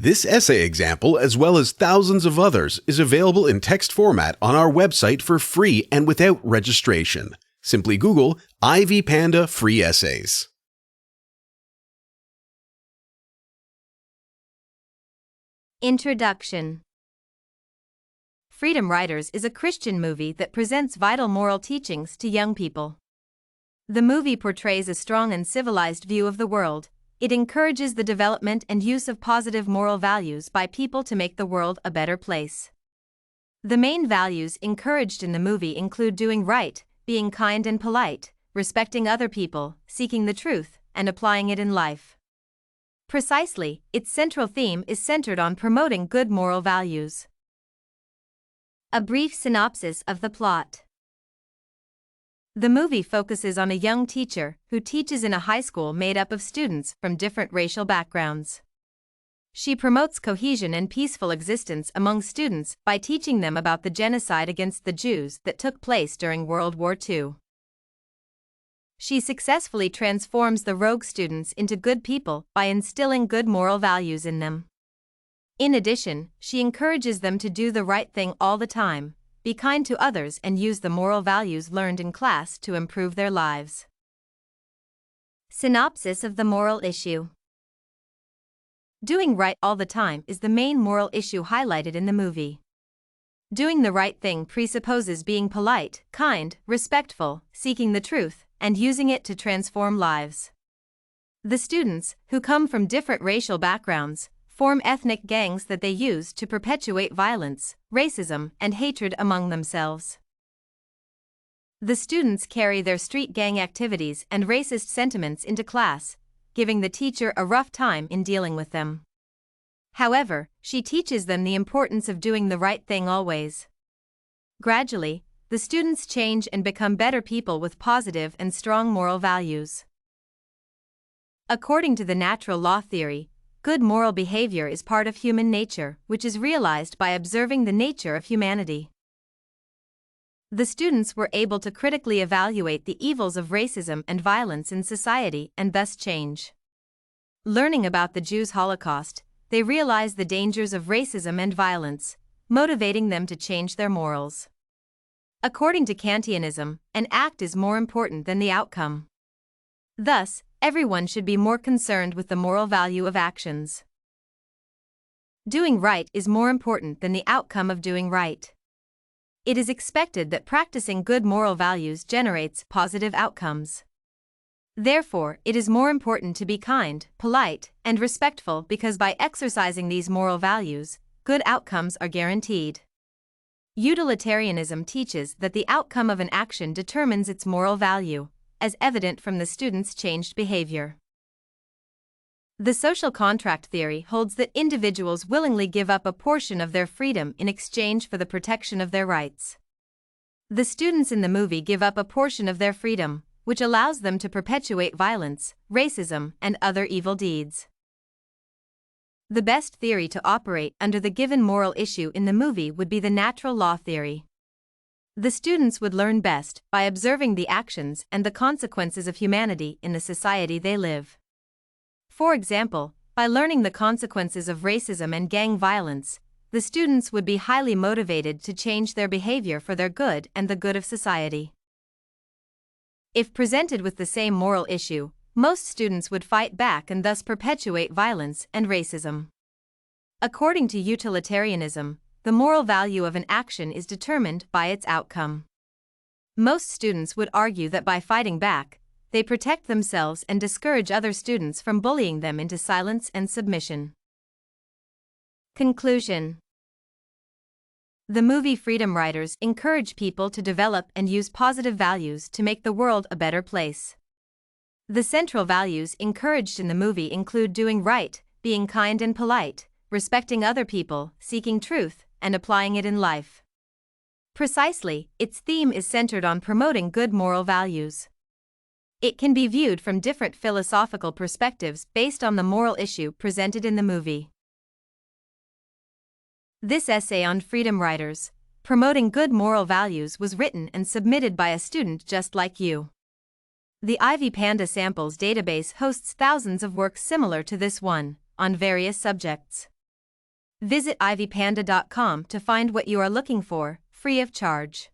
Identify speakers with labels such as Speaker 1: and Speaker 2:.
Speaker 1: This essay example, as well as thousands of others, is available in text format on our website for free and without registration. Simply Google Ivy Panda Free Essays.
Speaker 2: Introduction. Freedom Riders is a Christian movie that presents vital moral teachings to young people. The movie portrays a strong and civilized view of the world. It encourages the development and use of positive moral values by people to make the world a better place. The main values encouraged in the movie include doing right, being kind and polite, respecting other people, seeking the truth, and applying it in life. Precisely, its central theme is centered on promoting good moral values. A brief synopsis of the plot. The movie focuses on a young teacher who teaches in a high school made up of students from different racial backgrounds. She promotes cohesion and peaceful existence among students by teaching them about the genocide against the Jews that took place during World War II. She successfully transforms the rogue students into good people by instilling good moral values in them. In addition, she encourages them to do the right thing all the time, be kind to others, and use the moral values learned in class to improve their lives. Synopsis of the moral issue. Doing right all the time is the main moral issue highlighted in the movie. Doing the right thing presupposes being polite, kind, respectful, seeking the truth, and using it to transform lives. The students, who come from different racial backgrounds, form ethnic gangs that they use to perpetuate violence, racism, and hatred among themselves. The students carry their street gang activities and racist sentiments into class, giving the teacher a rough time in dealing with them. However, she teaches them the importance of doing the right thing always. Gradually, the students change and become better people with positive and strong moral values. According to the natural law theory, good moral behavior is part of human nature, which is realized by observing the nature of humanity. The students were able to critically evaluate the evils of racism and violence in society and thus change. Learning about the Jews' Holocaust, they realize the dangers of racism and violence, motivating them to change their morals. According to Kantianism, an act is more important than the outcome. Thus, everyone should be more concerned with the moral value of actions. Doing right is more important than the outcome of doing right. It is expected that practicing good moral values generates positive outcomes. Therefore, it is more important to be kind, polite, and respectful because by exercising these moral values, good outcomes are guaranteed. Utilitarianism teaches that the outcome of an action determines its moral value, as evident from the students' changed behavior. The social contract theory holds that individuals willingly give up a portion of their freedom in exchange for the protection of their rights. The students in the movie give up a portion of their freedom, which allows them to perpetuate violence, racism, and other evil deeds. The best theory to operate under the given moral issue in the movie would be the natural law theory. The students would learn best by observing the actions and the consequences of humanity in the society they live. For example, by learning the consequences of racism and gang violence, the students would be highly motivated to change their behavior for their good and the good of society. If presented with the same moral issue, most students would fight back and thus perpetuate violence and racism. According to utilitarianism, the moral value of an action is determined by its outcome. Most students would argue that by fighting back, they protect themselves and discourage other students from bullying them into silence and submission. Conclusion. The movie Freedom Riders encourage people to develop and use positive values to make the world a better place. The central values encouraged in the movie include doing right, being kind and polite, respecting other people, seeking truth, and applying it in life. Precisely, its theme is centered on promoting good moral values. It can be viewed from different philosophical perspectives based on the moral issue presented in the movie. This essay on Freedom Riders, promoting good moral values, was written and submitted by a student just like you. The Ivy Panda Samples database hosts thousands of works similar to this one, on various subjects. Visit ivpanda.com to find what you are looking for, free of charge.